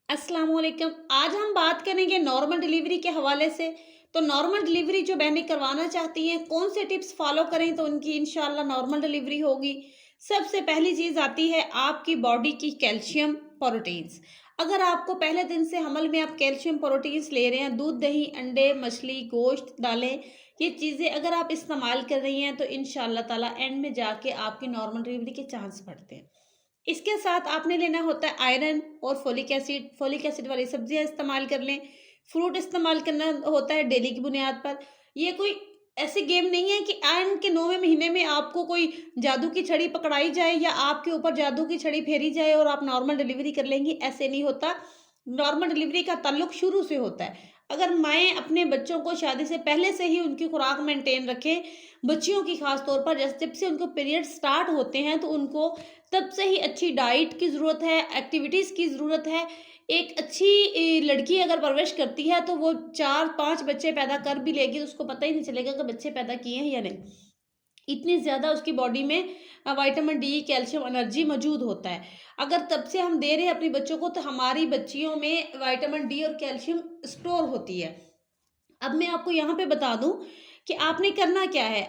अस्सलाम वालेकुम। आज हम बात करेंगे नॉर्मल डिलीवरी के हवाले से। तो नॉर्मल डिलीवरी जो बहनें करवाना चाहती हैं, कौन से टिप्स फॉलो करें तो उनकी इंशाल्लाह नॉर्मल डिलीवरी होगी। सबसे पहली चीज़ आती है आपकी बॉडी की कैल्शियम प्रोटीन्स। अगर आपको पहले दिन से हमल में आप कैल्शियम प्रोटीन्स ले रहे हैं, दूध, दही, अंडे, मछली, गोश्त, दालें, ये चीज़ें अगर आप इस्तेमाल कर रही हैं तो इंशाल्लाह ताला एंड में जाके आपकी नॉर्मल डिलीवरी के चांस बढ़ते हैं। इसके साथ आपने लेना होता है आयरन और फोलिक एसिड वाली सब्जियां इस्तेमाल कर लें। फ्रूट इस्तेमाल करना होता है डेली की बुनियाद पर। ये कोई ऐसी गेम नहीं है कि आयरन के 9वें महीने में आपको कोई जादू की छड़ी पकड़ाई जाए या आपके ऊपर जादू की छड़ी फेरी जाए और आप नॉर्मल डिलीवरी कर लेंगी, ऐसे नहीं होता। नॉर्मल डिलीवरी का ताल्लुक शुरू से होता है। अगर माएँ अपने बच्चों को शादी से पहले से ही उनकी खुराक मेंटेन रखें, बच्चियों की खास तौर पर जैसे जब से उनको पीरियड स्टार्ट होते हैं तो उनको तब से ही अच्छी डाइट की ज़रूरत है, एक्टिविटीज़ की ज़रूरत है। एक अच्छी लड़की अगर परवरिश करती है तो वो 4-5 बच्चे पैदा कर भी लेगी तो उसको पता ही नहीं चलेगा कि बच्चे पैदा किए हैं या नहीं। इतनी ज़्यादा उसकी बॉडी में विटामिन डी, कैल्शियम, एनर्जी मौजूद होता है। अगर तब से हम दे रहे हैं अपने बच्चों को तो हमारी बच्चियों में विटामिन डी और कैल्शियम स्टोर होती है। अब मैं आपको यहाँ पे बता दूँ कि आपने करना क्या है।